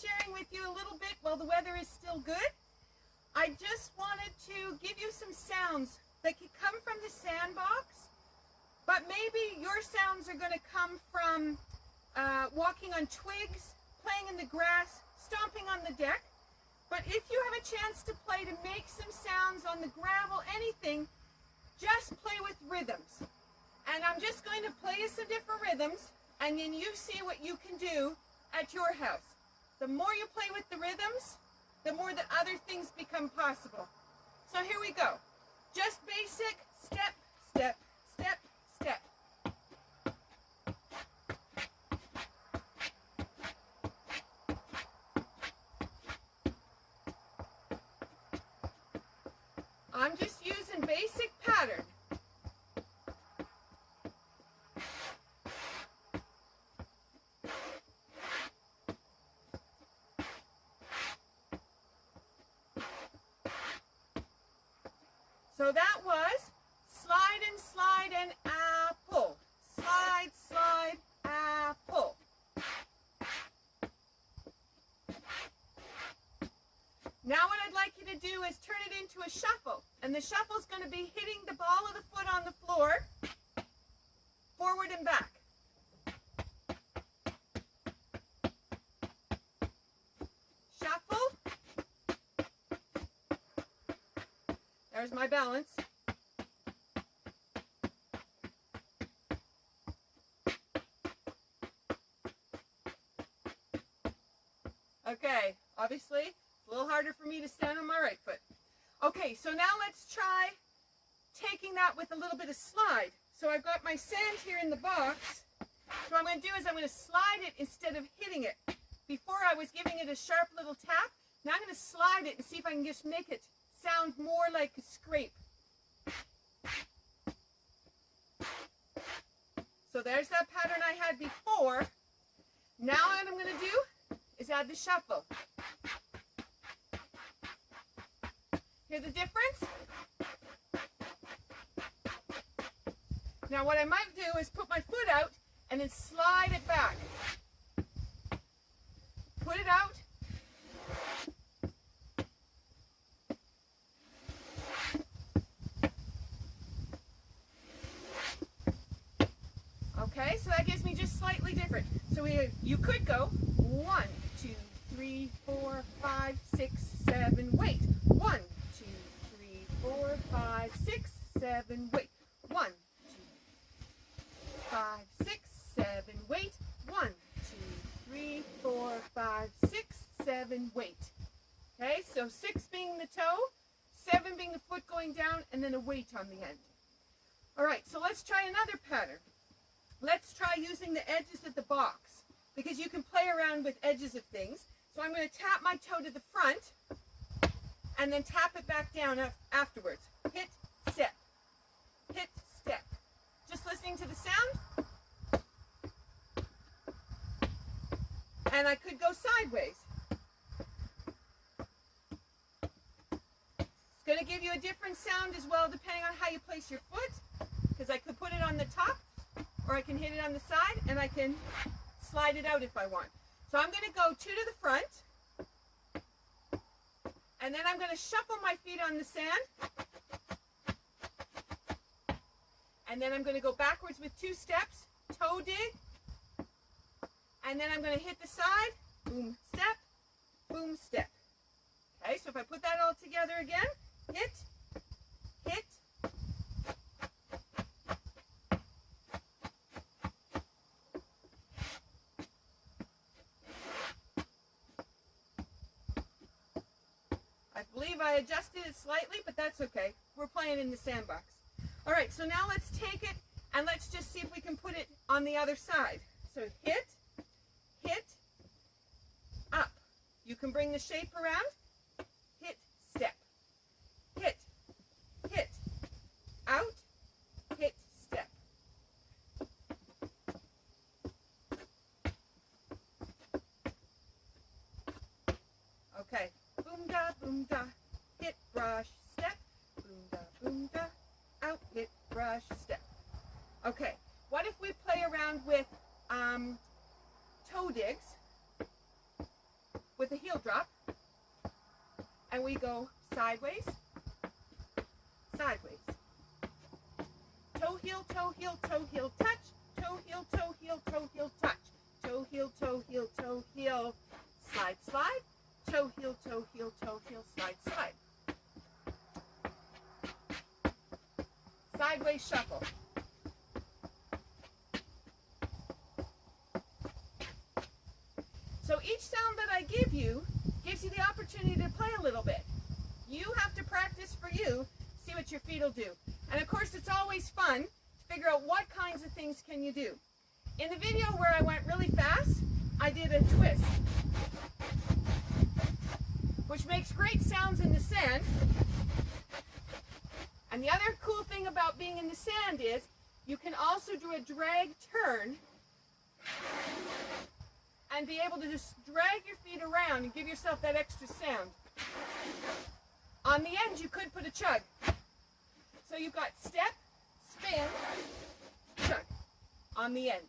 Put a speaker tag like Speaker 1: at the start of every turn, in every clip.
Speaker 1: sharing with you a little bit while the weather is still good. I just wanted to give you some sounds that could come from the sandbox, but maybe your sounds are going to come from walking on twigs, playing in the grass, stomping on the deck. But if you have a chance to play, to make some sounds on the gravel, anything, just play with rhythms. And I'm just going to play you some different rhythms, and then you see what you can do at your house. The more you play with the rhythms, the more that other things become possible. So here we go. Just basic step, step, step, step. I'm just using basic pattern. So that was slide and apple. Slide, slide, apple. Now what I'd like you to do is turn it into a shuffle. And the shuffle is going to be hitting the ball of the foot on the floor, forward and back. Shuffle. There's my balance. Okay, obviously, it's a little harder for me to stand on my right foot. Okay, so now let's try taking that with a little bit of slide. So I've got my sand here in the box. So what I'm going to do is I'm going to slide it instead of hitting it. Before I was giving it a sharp little tap. Now I'm going to slide it and see if I can just make it sound more like a scrape. So there's that pattern I had before. Now what I'm going to do is add the shuffle. Hear the difference? Now what I might do is put my foot out and then slide it back. Put it out. Okay, so that gives me just slightly different. So you could go 1, 2, 3, 4, 5, 6, 7, wait. 1, 2, 3, 4, 5, 6, 7, wait. 1, 2, 5, 6, 7, wait. 1, 2, 3, 4, 5, 6, 7, wait. Okay, so 6 being the toe, 7 being the foot going down, and then a weight on the end. All right, so let's try another pattern. Let's try using the edges of the box, because you can play around with edges of things. So I'm going to tap my toe to the front and then tap it back down afterwards. Hit, step, hit, step. Just listening to the sound. And I could go sideways. It's going to give you a different sound as well depending on how you place your foot, because I could put it on the top, or I can hit it on the side, and I can slide it out if I want. So I'm going to go 2 to the front, and then I'm going to shuffle my feet on the sand, and then I'm going to go backwards with 2 steps, toe dig, and then I'm going to hit the side, boom, step. Okay, so if I put that all together again, hit, hit, I adjusted it slightly, but that's okay. We're playing in the sandbox. All right, so now let's take it and let's just see if we can put it on the other side. So hit, hit, up. You can bring the shape around. Hit, step. Hit, hit, out, hit, step. Okay, boom da, hit, brush, step, boom da, out, hit, brush, step. Okay, what if we play around with toe digs the heel drop, and we go sideways, sideways. Toe, heel, toe, heel, touch. Toe, heel, toe, heel, touch. Toe, heel, toe, heel, slide, slide. Toe, heel, slide, slide. Sideways shuffle. So each sound that I give you gives you the opportunity to play a little bit. You have to practice for you, see what your feet will do. And of course, it's always fun to figure out what kinds of things can you do. In the video where I went really fast, I did a twist, which makes great sounds in the sand. And the other cool thing about being in the sand is you can also do a drag turn and be able to just drag your feet around and give yourself that extra sound. On the end, you could put a chug. So you've got step, spin, chug on the end.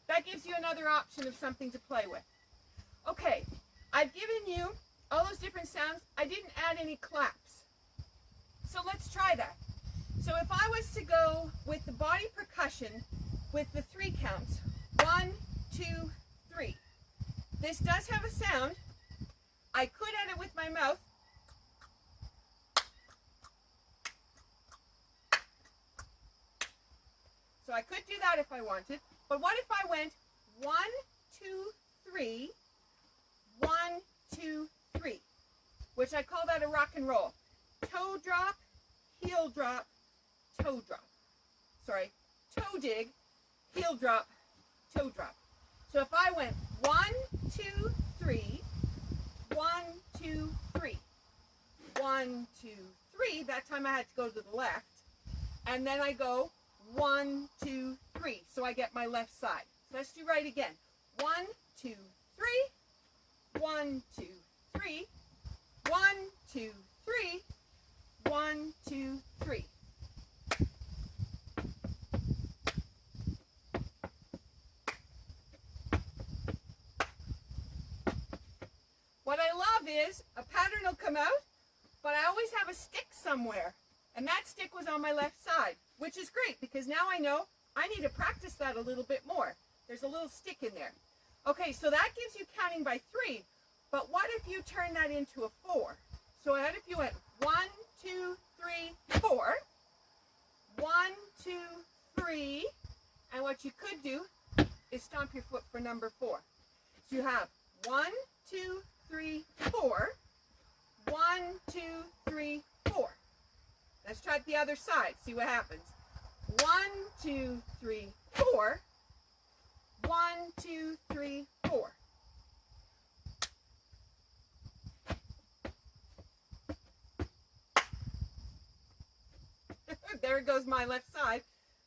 Speaker 1: That gives you another option of something to play with. Okay, I've given you all those different sounds. I didn't add any claps. So let's try that. So if I was to go with the body percussion with the 3 counts, 1, 2, 3. This does have a sound. I could add it with my mouth. So I could do that if I wanted. But what if I went 1, 2, 3, 1, 2, 3, which I call that a rock and roll. Toe drop, heel drop, toe drop. Sorry, toe dig, heel drop, toe drop. So if I went 1, 2, 3, 1, 2, 3, 1, 2, 3, that time I had to go to the left, and then I go 1, 2, 3, so I get my left side. So let's do right again. 1, 2, 3, 1, 2, 3, 1, 2, 3, 1, 2, 3. What I love is a pattern will come out, but I always have a stick somewhere, and that stick was on my left side, which is great because now I know I need to practice that a little bit more. There's a little stick in there. Okay, so that gives you counting by 3, but what if you turn that into a 4? So what if you went 1, 2, 3, 4, 1, 2, 3, and what you could do is stomp your foot for number 4. So you have 1, 2, 3, 4, 1, 2, 3, 4. Let's try it the other side, see what happens. 1, 2, 3, 4, 1, 2, 3, 4. There goes my left side.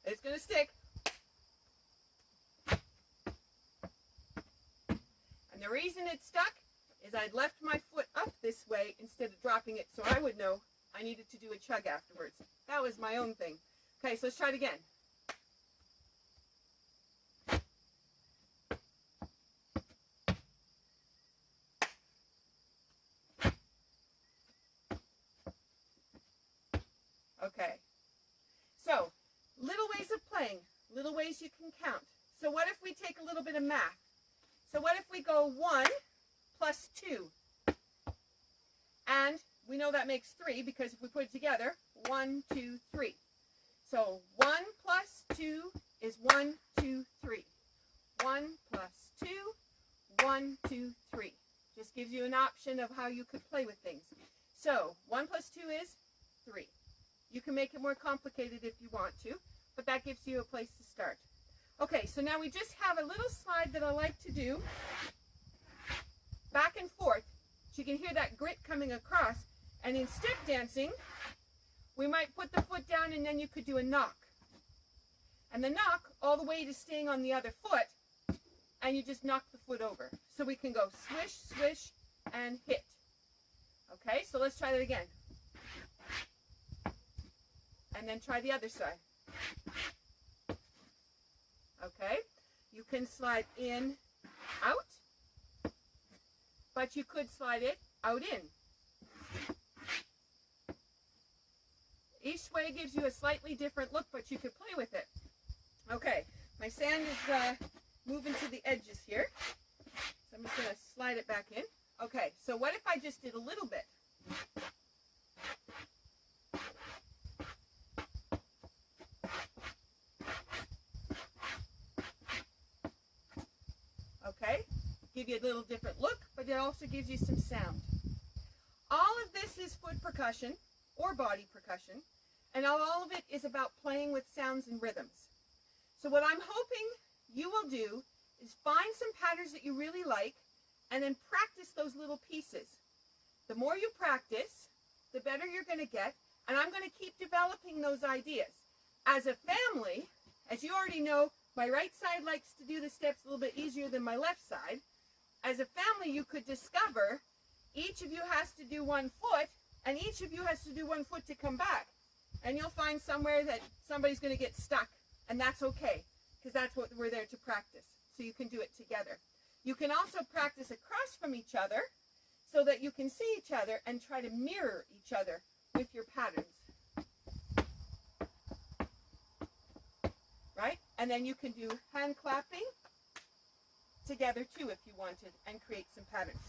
Speaker 1: It's going to stick. And the reason it stuck is I'd left my foot up this way instead of dropping it, so I would know I needed to do a chug afterwards. That was my own thing. Okay, so let's try it again. Okay, so little ways of playing, little ways you can count. So what if we take a little bit of math? So what if we go 1 plus 2? And we know that makes 3 because if we put it together, 1, 2, 3. So 1 plus 2 is 1, 2, 3. 1 plus 2, 1, 2, 3. Just gives you an option of how you could play with things. So 1 plus 2 is 3. You can make it more complicated if you want to, but that gives you a place to start. Okay, so now we just have a little slide that I like to do back and forth. So you can hear that grit coming across. And in step dancing, we might put the foot down and then you could do a knock. And the knock all the way to staying on the other foot, and you just knock the foot over. So we can go swish, swish, and hit. Okay, so let's try that again. And then try the other side. Okay, you can slide in, out, but you could slide it out in. Each way gives you a slightly different look, but you could play with it. Okay, my sand is moving to the edges here. So I'm just going to slide it back in. Okay, so what if I just did a little bit? Okay, give you a little different look, but it also gives you some sound. All of this is foot percussion or body percussion, and all of it is about playing with sounds and rhythms. So what I'm hoping you will do is find some patterns that you really like and then practice those little pieces. The more you practice, the better you're going to get, and I'm going to keep developing those ideas. As a family, as you already know, my right side likes to do the steps a little bit easier than my left side. As a family, you could discover each of you has to do one foot, and each of you has to do one foot to come back. And you'll find somewhere that somebody's going to get stuck, and that's okay, because that's what we're there to practice. So you can do it together. You can also practice across from each other so that you can see each other and try to mirror each other with your patterns. Right? And then you can do hand clapping together too if you wanted and create some patterns.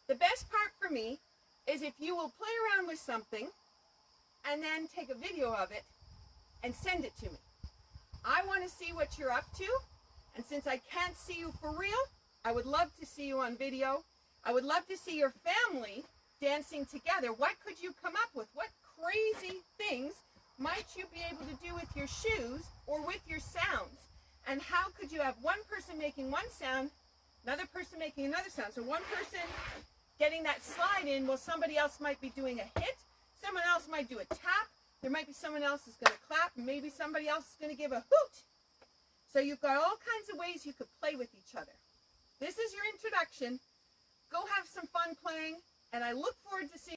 Speaker 1: The best part for me is if you will play around with something and then take a video of it and send it to me. I want to see what you're up to, and since I can't see you for real, I would love to see you on video. I would love to see your family dancing together. What could you come up with? What crazy things might you be able to do with your shoes or with your sounds? And how could you have one person making one sound, another person making another sound? So one person getting that slide in while somebody else might be doing a hit, someone else might do a tap, there might be someone else who's going to clap, and maybe somebody else is going to give a hoot. So you've got all kinds of ways you could play with each other. This is your introduction. Go have some fun playing, and I look forward to seeing